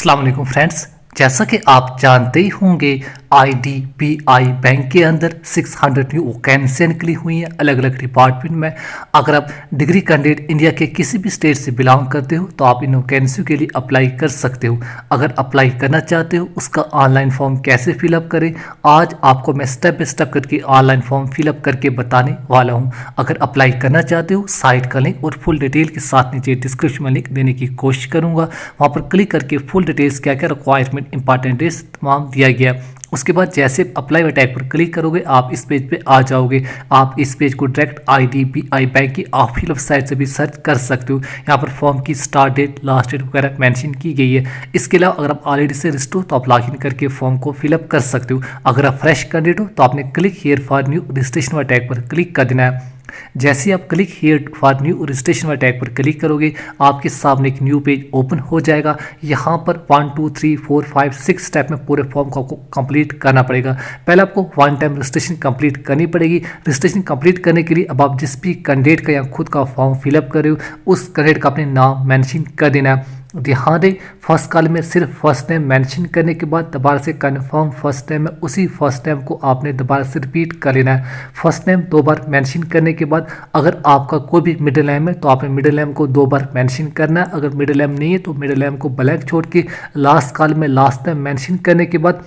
अस्सलाम वालेकुम फ्रेंड्स, जैसा कि आप जानते ही होंगे आईडीबीआई बैंक के अंदर 600 न्यू वैकेंसियाँ निकली हुई हैं अलग अलग डिपार्टमेंट में। अगर आप डिग्री कैंडिडेट इंडिया के किसी भी स्टेट से बिलोंग करते हो तो आप इन वैकेंसियों के लिए अप्लाई कर सकते हो। अगर अप्लाई करना चाहते हो उसका ऑनलाइन फॉर्म कैसे फिलअप करें, आज आपको मैं स्टेप बाय स्टेप करके ऑनलाइन फॉर्म फिलअप करके बताने वाला हूँ। अगर अप्लाई करना चाहते हो साइट का लिंक और फुल डिटेल के साथ नीचे डिस्क्रिप्शन में लिंक देने की कोशिश करूँगा। वहाँ पर क्लिक करके फुल डिटेल्स क्या क्या रिक्वायरमेंट इंपॉर्टेंट डेट्स तमाम दिया गया। उसके बाद जैसे अप्लाई वाले टैग पर क्लिक करोगे आप इस पेज पे आ जाओगे। आप इस पेज को डायरेक्ट आईडीबीआई बैंक की ऑफिशियल वेबसाइट से भी सर्च कर सकते हो। यहाँ पर फॉर्म की स्टार्ट डेट, लास्ट डेट वगैरह मेंशन की गई है। इसके अलावा अगर आप ऑलरेडी से रजिस्टर हो तो आप लॉगिन करके फॉर्म को फिलअप कर सकते हो। अगर आप फ्रेश कैंडिडेट हो तो आपने click here for new registration वाले टैग पर क्लिक कर देना है। जैसे आप click here for new registration वाले टैग पर क्लिक करोगे आपके सामने एक न्यू पेज ओपन हो जाएगा। यहाँ पर 1 2 3 4 5 6 स्टेप में पूरे फॉर्म को आपको कंप्लीट करना पड़ेगा। पहले आपको वन टाइम रजिस्ट्रेशन कंप्लीट करनी पड़ेगी। रजिस्ट्रेशन कंप्लीट करने के लिए अब आप जिस भी कैंडिडेट का या खुद का फॉर्म फिलअप कर रहे हो उस कैंडिडेट का अपने नाम मेंशन कर देना है। ध्यान दें फर्स्ट कॉलम में सिर्फ फर्स्ट नेम मेंशन करने के बाद दोबारा से कंफर्म फर्स्ट नेम है उसी फर्स्ट नेम को आपने दोबारा से रिपीट कर लेना है। फर्स्ट नेम 2 बार मेंशन करने के बाद अगर आपका कोई भी मिडिल नेम है तो आपने मिडिल नेम को 2 बार मेंशन करना है। अगर मिडिल नेम नहीं है तो मिडिल नेम को ब्लैंक छोड़ के लास्ट कॉलम में लास्ट नेम मेंशन करने के बाद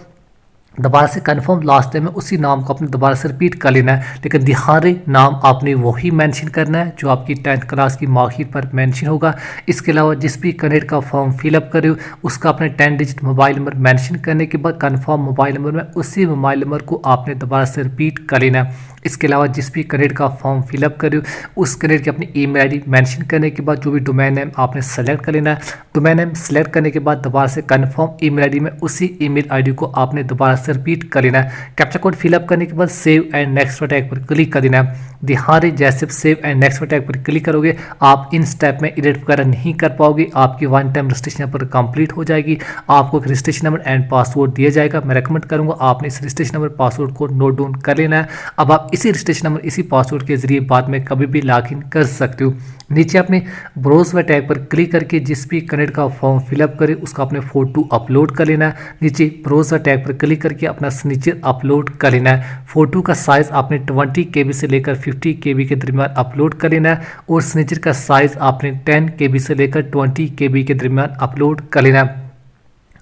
दोबारा से कंफर्म लास्ट टाइम में उसी नाम को आपने दोबारा से रिपीट कर लेना है। लेकिन ध्यान रहे नाम आपने वही मेंशन करना है जो आपकी 10th क्लास की मार्कशीट पर मेंशन होगा। इसके अलावा जिस भी कैंडिडेट का फॉर्म फिलअप करे हो उसका अपने 10 डिजिट मोबाइल नंबर मेंशन करने के बाद कंफर्म मोबाइल नंबर में उसी मोबाइल नंबर को आपने दोबारा से रिपीट कर लेना है। इसके अलावा जिस भी कैंडिडेट का फॉर्म फिलअप करे हो उस कैंडिडेट की अपनी ईमेल आईडी मेंशन करने के बाद जो भी डोमेन नेम आपने सेलेक्ट कर लेना है। डोमेन नेम सेलेक्ट करने के बाद दोबारा से कंफर्म ईमेल आईडी में उसी ईमेल आईडी को आपने दोबारा से रिपीट कर लेना है। कैप्चा कोड फिलअप करने के बाद सेव एंड नेक्स्ट टैग पर क्लिक कर देना है। ध्यान रहे जैसे सेव एंड नेक्स्ट टैग पर क्लिक करोगे आप इन स्टेप में एडिट वगैरह नहीं कर पाओगे। आपकी वन टाइम रजिस्ट्रेशन यहाँ पर कंप्लीट हो जाएगी। आपको एक रजिस्ट्रेशन नंबर एंड पासवर्ड दिया जाएगा। मैं रेकमेंड करूँगा आपने इस रजिस्ट्रेशन नंबर पासवर्ड को नोट डाउन कर लेना है। अब आप इसी रजिस्ट्रेशन नंबर इसी पासवर्ड के जरिए बाद में कभी भी लॉगिन कर सकते हो। नीचे अपने ब्राउज वाले टैग पर क्लिक करके जिस भी कैंडिडेट का फॉर्म फिलअप करे उसका अपने फोटो अपलोड कर लेना है। नीचे ब्राउज वाले टैग पर क्लिक करके अपना सिग्नेचर अपलोड कर लेना है। फोटो का साइज आपने 20 KB से लेकर 50 KB के दरमियान अपलोड कर लेना है और सिग्नेचर का साइज आपने 10 KB से लेकर 20 KB के दरमियान अपलोड कर लेना है।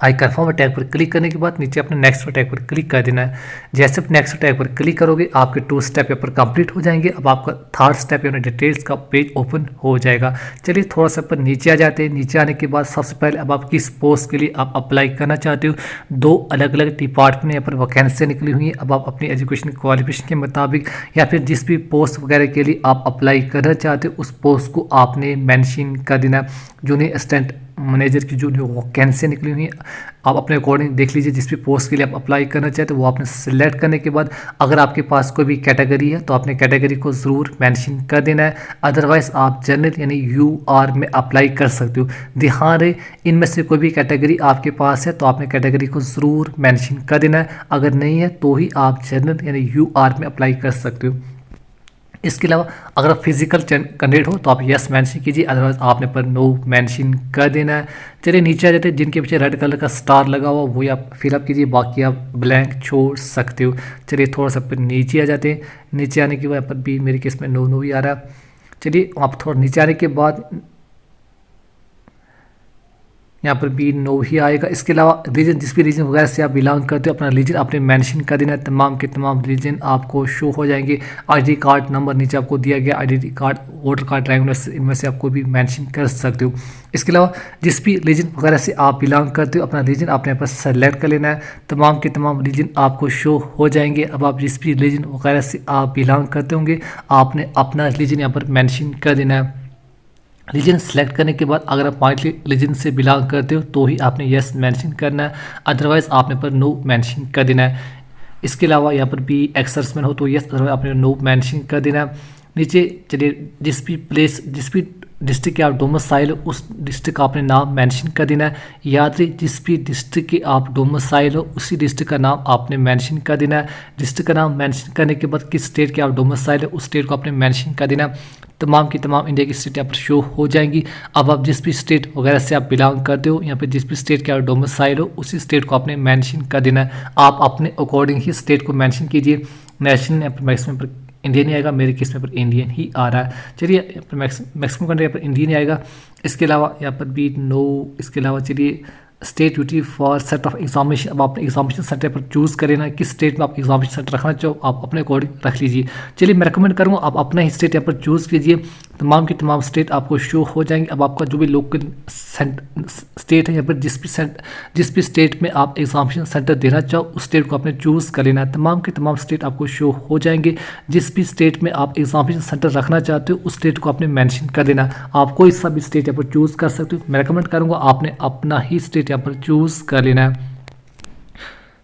आई कंफर्म टैग पर क्लिक करने के बाद नीचे अपने नेक्स्ट टैग पर क्लिक कर देना है। जैसे आप नेक्स्ट टैग पर क्लिक करोगे आपके 2 स्टेप पेपर कंप्लीट हो जाएंगे। अब आपका 3rd स्टेप यानी डिटेल्स का पेज ओपन हो जाएगा। चलिए थोड़ा सा पर नीचे आ जाते हैं। नीचे आने के बाद सबसे पहले अब आप किस पोस्ट के लिए आप अप्लाई करना चाहते हो। 2 अलग अलग डिपार्टमेंट यहाँ पर वैकेंसियाँ निकली हुई हैं। अब आप अपनी एजुकेशन क्वालिफिकेशन के मुताबिक या फिर जिस भी पोस्ट वगैरह के लिए आप अप्लाई करना चाहते हो उस पोस्ट को आपने मैंशन कर देना। जूनियर असिस्टेंट मैनेजर की जो वैकेंसियाँ निकली हुई हैं आप अपने अकॉर्डिंग देख लीजिए। जिस भी पोस्ट के लिए आप अप्लाई करना चाहते हो वो आपने सिलेक्ट करने के बाद अगर आपके पास कोई भी कैटेगरी है तो आपने कैटेगरी को ज़रूर मेंशन कर देना है। अदरवाइज़ आप जनरल यानी UR में अप्लाई कर सकते हो। ध्यान रहे इनमें से कोई भी कैटेगरी आपके पास है तो आपने कैटेगरी को ज़रूर मेंशन कर देना है। अगर नहीं है तो ही आप जनरल यानी UR में अप्लाई कर सकते हो। इसके अलावा अगर आप फिजिकल कैंडिडेट हो तो आप यस मेंशन कीजिए, अदरवाइज आपने पर नो मेंशन कर देना है। चलिए नीचे आ जाते हैं। जिनके पीछे रेड कलर का स्टार लगा हुआ वही आप फिलअप कीजिए, बाकी आप ब्लैंक छोड़ सकते हो। चलिए थोड़ा सा पर नीचे आ जाते हैं। नीचे आने के बाद पर भी मेरे केस में नो ही आ रहा है। चलिए आप थोड़ा नीचे आने के बाद यहाँ पर भी नो ही आएगा। इसके अलावा रीजन जिस भी रीजन वगैरह से आप बिलोंग करते हो अपना रीजन आपने मेंशन कर देना है। तमाम के तमाम रीजन आपको शो हो जाएंगे। आईडी कार्ड नंबर नीचे आपको दिया गया, ID card, voter card, driving licence इनमें से आपको भी मेंशन कर सकते हो। इसके अलावा जिस भी रीजन वगैरह से आप बिलोंग करते हो अपना रीजन आपने यहाँ पर सेलेक्ट कर लेना है। तमाम के तमाम रीजन आपको शो हो जाएंगे। अब आप जिस भी रीजन वगैरह से आप बिलोंग करते होंगे आपने अपना रीजन यहाँ पर मेंशन कर देना है। रीजन सेलेक्ट करने के बाद अगर आप पॉइंट रीजन से बिलोंग करते हो तो ही आपने यस मेंशन करना है, अदरवाइज आपने पर नो मेंशन कर देना है। इसके अलावा यहाँ पर भी एक्सर्समैन हो तो यस, अदरवाइज आपने नो मेंशन कर देना है। नीचे चलिए जिस भी डिस्ट्रिक्ट के आप डोमिसाइल हो उस डिस्ट्रिक्ट का आपने नाम मेंशन कर देना है। याद रहे, जिस भी डिस्ट्रिक्ट के आप डोमिसाइल हो उसी डिस्ट्रिक्ट का नाम आपने मेंशन कर देना है। डिस्ट्रिक्ट का नाम मेंशन करने के बाद किस स्टेट के आप डोमिसाइल हो उस स्टेट को आपने मेंशन कर देना है। तमाम की तमाम इंडिया की स्टेट यहाँ पर शो हो जाएंगी। अब आप जिस भी स्टेट वगैरह से आप बिलोंग करते हो, यहाँ पे जिस भी स्टेट के आप डोमिसाइल हो उसी स्टेट को आपने मेंशन कर देना है। आप अपने अकॉर्डिंग ही स्टेट को मेंशन कीजिए। नेशनल यहाँ पर मैक्सिमम पर इंडियन ही आएगा, मेरे केस में पर इंडियन ही आ रहा है। चलिए यहाँ पर मैक्सिमम कंट्री यहाँ पर इंडियन ही आएगा। इसके अलावा यहाँ पर भी नो, इसके अलावा चलिए state duty for set of examination. अब आपने एग्जामिनेशन सेंटर पर चूज़ करें ना, किस स्टेट में आप एग्जामिनेशन सेंटर रखना चाहो आप अपने अकॉर्डिंग रख लीजिए। चलिए मैं रिकमेंड करूँगा आप अपना ही स्टेट यहाँ पर चूज़ कीजिए। तमाम की तमाम स्टेट आपको शो हो जाएंगे। अब आपका जो भी लोकल स्टेट है यहाँ पर जिस भी स्टेट में आप एग्जामिनेशन सेंटर देना चाहो उस स्टेट को आपने चूज़ कर लेना है। तमाम के तमाम स्टेट आपको शो हो जाएंगे। जिस भी स्टेट में आप एग्जामिनेशन सेंटर रखना चाहते हो उस स्टेट को आपने मेंशन कर देना। आप कोई सा भी स्टेट यहाँ पर चूज़ कर सकते हो। मैं रिकमेंड करूँगा आपने अपना ही स्टेट यहाँ पर चूज़ कर लेना है।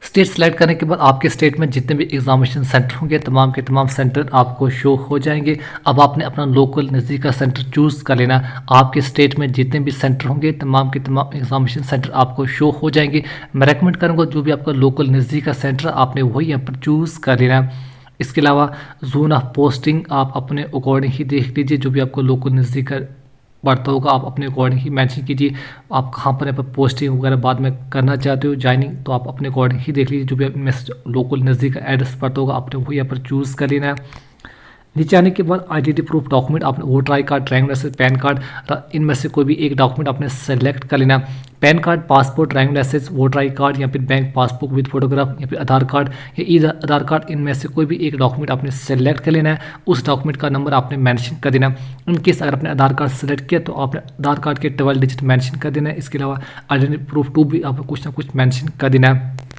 स्टेट सेलेक्ट करने के बाद आपके स्टेट में जितने भी एग्जामिनेशन सेंटर होंगे तमाम के तमाम सेंटर आपको शो हो जाएंगे। अब आपने अपना लोकल नज़दीक का सेंटर चूज़ कर लेना। आपके स्टेट में जितने भी सेंटर होंगे तमाम के तमाम एग्जामिनेशन सेंटर आपको शो हो जाएंगे। मैं रेकमेंड करूँगा जो भी आपका लोकल नज़दीक का सेंटर आपने वही यहाँ पर चूज़ कर लेना। इसके अलावा जोन ऑफ पोस्टिंग आप अपने अकॉर्डिंग ही देख लीजिए। जो भी आपको लोकल नज़दीक का बढ़ता होगा आप अपने अकॉर्डिंग ही मेंशन कीजिए। आप कहाँ पर यहाँ पर पोस्टिंग वगैरह बाद में करना चाहते हो ज्वाइनिंग, तो आप अपने अकॉर्डिंग ही देख लीजिए। जो भी इनमें से लोकल नज़दीक का एड्रेस पड़ता होगा आपने वो यहाँ पर चूज़ कर लेना है। नीचे आने के बाद आइडेंटिटी प्रूफ डॉक्यूमेंट आपने voter I card, driving licence, PAN card, इनमें से कोई भी एक डॉक्यूमेंट आपने सेलेक्ट कर लेना। PAN card, passport, driving licence, voter I card या फिर बैंक पासबुक विद फोटोग्राफ या फिर आधार कार्ड या ई आधार कार्ड, इनमें से कोई भी एक डॉक्यूमेंट आपने सेलेक्ट कर लेना है। उस डॉक्यूमेंट का नंबर आपने मेंशन कर देना। इन केस अगर आपने आधार कार्ड सेलेक्ट किया तो आपने आधार कार्ड के 12 डिजिट मेंशन कर देना है। इसके अलावा आइडेंटिटी प्रूफ 2 भी आपको कुछ ना कुछ मेंशन कर देना है।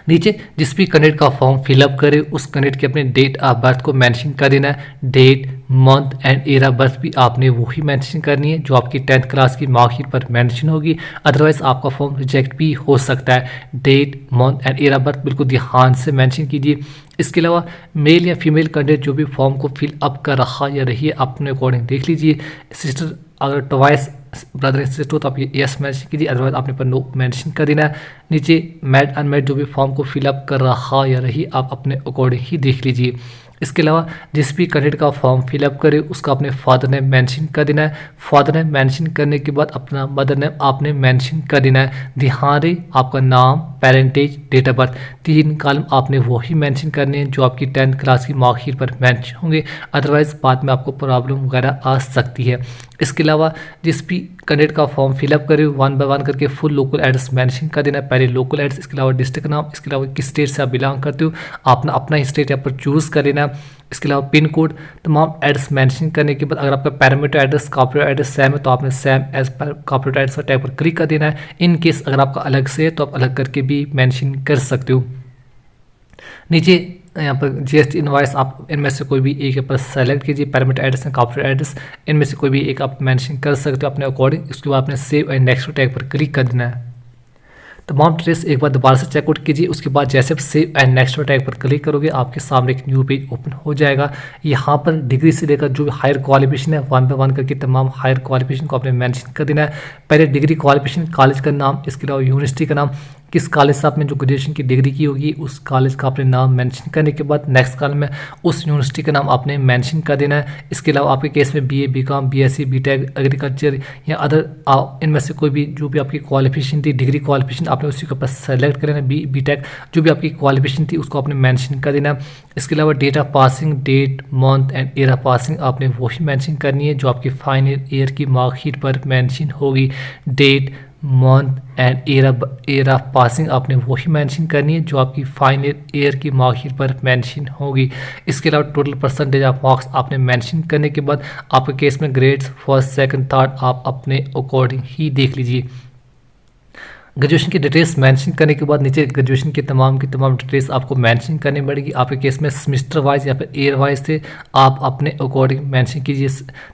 नीचे जिस भी कैंडिडेट का फॉर्म फिलअप करे उस कैंडिडेट की अपने डेट ऑफ बर्थ को मेंशन कर देना है। Date, month and year of birth भी आपने वही मेंशन करनी है जो आपकी 10th क्लास की मार्कशीट पर मेंशन होगी। अदरवाइज आपका फॉर्म रिजेक्ट भी हो सकता है। Date, month and year of birth बिल्कुल ध्यान से मेंशन कीजिए। इसके अलावा मेल या फीमेल कैंडिडेट जो भी फॉर्म को फिल अप कर रहा या रही है अपने अकॉर्डिंग देख लीजिए। सिस्टर अगर ट्वाइस ब्रदर एंड सिस्टर तो आप ये यस मेंशन कीजिए, अदरवाइज आपने पर नो मेंशन कर देना है। नीचे मैड अनमैड जो भी फॉर्म को फिलअप कर रहा या रही आप अपने अकॉर्डिंग ही देख लीजिए। इसके अलावा जिस भी कैंडिडेट का फॉर्म फिलअप करे उसका अपने फादर नेम मेंशन कर देना है। फादर नेम मेंशन करने के बाद अपना मदर नेम आपने मेंशन कर देना है। ध्यान रहे आपका नाम, parentage, date of birth 3 column आपने वही मेंशन करने हैं जो आपकी 10th क्लास की मार्कशीट पर मेंशन होंगे। अदरवाइज बाद में आपको प्रॉब्लम वगैरह आ सकती है। इसके अलावा जिस भी कैंडिडेट का फॉर्म फिलअप करे 1 बाय 1 करके फुल लोकल एड्रेस मेंशन कर देना है। पहले लोकल एड्रेस, इसके अलावा डिस्ट्रिक्ट नाम, इसके अलावा किस स्टेट से आप बिलोंग करते हो आपने अपना ही स्टेट यहाँ पर चूज़ कर लेना। इसके अलावा पिन कोड, तमाम एड्रेस मेंशन करने के बाद अगर आपका parameter address, corporate address same है तो आपने सेम एज पर कॉर्पोरेट एड्रेस टैब पर क्लिक कर देना है। इन केस अगर आपका अलग से है तो आप अलग करके भी मेंशन कर सकते हो। नीचे यहाँ पर जीएसटी इनवॉइस आप इनमें से कोई भी एक यहाँ पर सेलेक्ट कीजिए। Parameter address and corporate address इनमें से कोई भी एक आप मेंशन कर सकते हो अपने अकॉर्डिंग। उसके बाद आपने सेव एंड नेक्स्ट टैग पर क्लिक कर देना है। तमाम डिटेल्स एक बार दोबारा से चेकआउट कीजिए। उसके बाद जैसे आप सेव एंड नेक्स्ट टैग पर क्लिक करोगे आपके सामने एक न्यू पेज ओपन हो जाएगा। यहाँ पर डिग्री से लेकर जो भी हायर क्वालिफिकेशन है 1 बाय 1 करके तमाम हायर क्वालिफिकेशन को आपने मेंशन कर देना है। पहले डिग्री क्वालिफिकेशन, कॉलेज का नाम, इसके अलावा यूनिवर्सिटी का नाम, किस कॉलेज से आपने जो ग्रेजुएशन की डिग्री की होगी उस कॉलेज का आपने नाम मेंशन करने के बाद नेक्स्ट कॉलम में उस यूनिवर्सिटी का नाम आपने मेंशन कर देना है। इसके अलावा आपके केस में BA, BCom, BSc, BTech, agriculture या अदर इनमें से कोई भी जो भी आपकी क्वालिफिकेशन थी, डिग्री क्वालिफिकेशन आपने उसी के ऊपर सेलेक्ट कर लेना। बीटेक जो भी आपकी क्वालिफिकेशन थी उसको आपने मेंशन कर देना। इसके अलावा date of passing, date, month and year of passing आपने वही मेंशन करनी है जो आपकी फाइनल ईयर की मार्कशीट पर मेंशन होगी। Date, month and year of passing आपने वही मेंशन करनी है जो आपकी फाइनल ईयर की मार्कशीट पर मेंशन होगी। इसके अलावा टोटल परसेंटेज ऑफ मार्क्स आपने मेंशन करने के बाद आपके केस में ग्रेड्स फर्स्ट, सेकंड, थर्ड आप अपने अकॉर्डिंग ही देख लीजिए। ग्रेजुएशन की डिटेल्स मेंशन करने के बाद नीचे ग्रेजुएशन की तमाम डिटेल्स आपको मेंशन करनी पड़ेगी। आपके केस में सेमेस्टर वाइज या फिर ईयर वाइज थे आप अपने अकॉर्डिंग मेंशन कीजिए।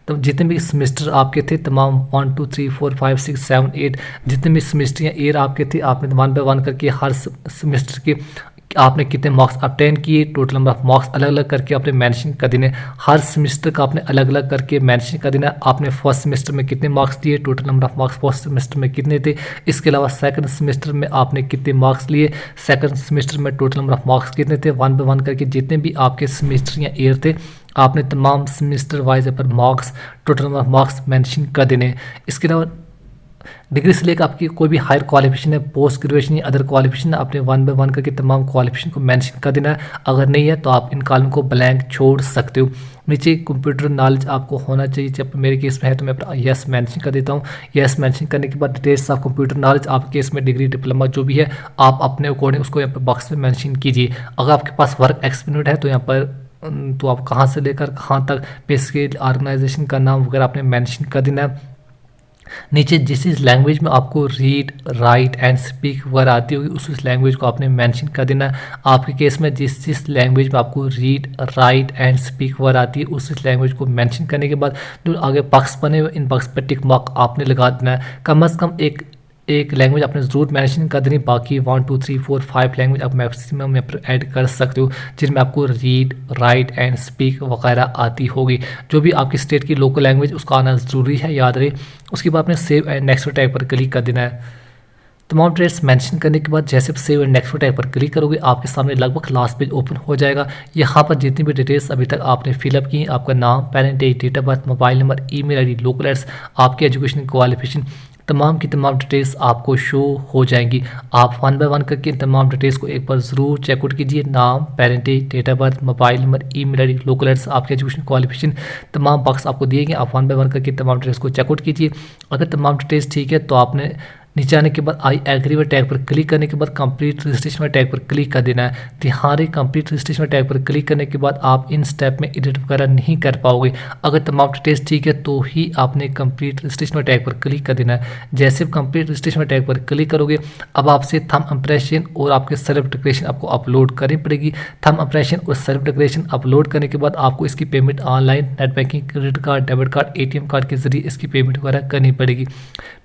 तो जितने भी सेमेस्टर आपके थे तमाम 1 2 3 4 5 6 7 8 जितने भी सेमेस्टर या ईयर आपके थे आपने 1 बाय 1 करके हर सेमेस्टर के कि आपने कितने मार्क्स ऑब्टेन किए, टोटल नंबर ऑफ मार्क्स अलग अलग करके आपने मेंशन कर देने। हर सेमेस्टर का आपने अलग अलग करके मेंशन कर देना। आपने फर्स्ट सेमेस्टर में कितने मार्क्स दिए, total number of marks first semester में कितने थे। इसके अलावा सेकंड सेमेस्टर में आपने कितने मार्क्स लिए, सेकंड सेमेस्टर में टोटल नंबर ऑफ मार्क्स कितने थे। वन बाय वन करके जितने भी आपके सेमेस्टर या ईयर थे आपने तमाम सेमेस्टर वाइज पर marks, total number of marks mention कर देने। इसके अलावा डिग्री से लेकर आपकी कोई भी हायर क्वालिफिकेशन है, पोस्ट ग्रेजुएशन या अदर क्वालिफिकेशन, आपने वन बाय वन करके तमाम क्वालिफिकेशन को मेंशन कर देना है। अगर नहीं है तो आप इन कॉलम को ब्लैंक छोड़ सकते हो। नीचे कंप्यूटर नॉलेज आपको होना चाहिए, जब मेरे केस में है तो मैं यस मेंशन कर देता हूँ। यस मेंशन करने के बाद डिटेल्स ऑफ कंप्यूटर नॉलेज, आपके केस में डिग्री डिप्लोमा जो भी है आप अपने अकॉर्डिंग उसको यहाँ पर बॉक्स में मेंशन कीजिए। अगर आपके पास वर्क एक्सपीरियंस है तो यहाँ पर तो आप कहाँ से लेकर कहाँ तक पे स्केल, ऑर्गेनाइजेशन का नाम वगैरह आपने मेंशन कर देना है। नीचे जिस लैंग्वेज में आपको रीड, राइट एंड स्पीक वगैरह आती होगी उस लैंग्वेज को आपने मेंशन कर देना है। आपके केस में जिस लैंग्वेज में आपको रीड, राइट एंड स्पीक वगैरह आती है उस लैंग्वेज को मेंशन करने के बाद जो आगे बॉक्स बने हुए इन बॉक्स पर टिक मार्क आपने लगा देना है। कम से कम एक लैंग्वेज आपने ज़रूर मेंशन कर देनी। बाकी 1 2 3 4 5 लैंग्वेज आप मैक्सिमम यहाँ पर ऐड कर सकते हो जिनमें आपको रीड, राइट एंड स्पीक वगैरह आती होगी। जो भी आपकी स्टेट की लोकल लैंग्वेज उसका आना ज़रूरी है, याद रहे। उसके बाद आपने सेव एंड नेक्स्ट टैग पर क्लिक कर देना है। तमाम ट्रेड्स मेंशन करने के बाद जैसे सेव एंड नेक्स्ट टैग पर क्लिक करोगे आपके सामने लगभग लास्ट पेज ओपन हो जाएगा। यहाँ पर जितनी भी डिटेल्स अभी तक आपने फिलअप की, आपका नाम, parentage, date of birth, mobile number, email ID, local address, आपकी एजुकेशन क्वालिफिकेशन, तमाम की तमाम डिटेल्स आपको शो हो जाएंगी। आप वन बाय वन करके तमाम डिटेल्स को एक बार ज़रूर चेकआउट कीजिए। नाम, parentage, date of birth, mobile number, email ID, local address, आपकी एजुकेशन क्वालिफिकेशन, तमाम बॉक्स आपको दिए गए। आप वन बाय वन करके तमाम डिटेल्स को चेकआउट कीजिए। अगर तमाम डिटेल्स ठीक है तो आपने नीचे आने के बाद आई एग्री वाले टैग पर क्लिक करने के बाद कंप्लीट रजिस्ट्रेशन वाले टैग पर क्लिक कर देना है। ध्यान रहे कंप्लीट रजिस्ट्रेशन वाले टैग पर क्लिक करने के बाद आप इन स्टेप में एडिट वगैरह नहीं कर पाओगे। अगर तमाम डिटेल्स ठीक है तो ही आपने कंप्लीट रजिस्ट्रेशन वाले टैग पर क्लिक कर देना है। जैसे कंप्लीट रजिस्ट्रेशन वाले टैग पर क्लिक करोगे अब आपसे थंब इंप्रेशन और आपके सेल्फ डिक्लेरेशन आपको अपलोड करनी पड़ेगी। थंब इंप्रेशन और सेल्फ डिक्लेरेशन अपलोड करने के बाद आपको इसकी payment online net banking, credit card, debit card, ATM card के जरिए इसकी पेमेंट वगैरह करनी पड़ेगी।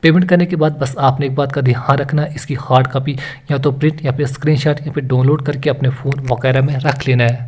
पेमेंट करने के बाद बस आपने एक बात का ध्यान रखना, इसकी हार्ड कॉपी या तो प्रिंट या फिर स्क्रीनशॉट या फिर डाउनलोड करके अपने फ़ोन वगैरह में रख लेना है।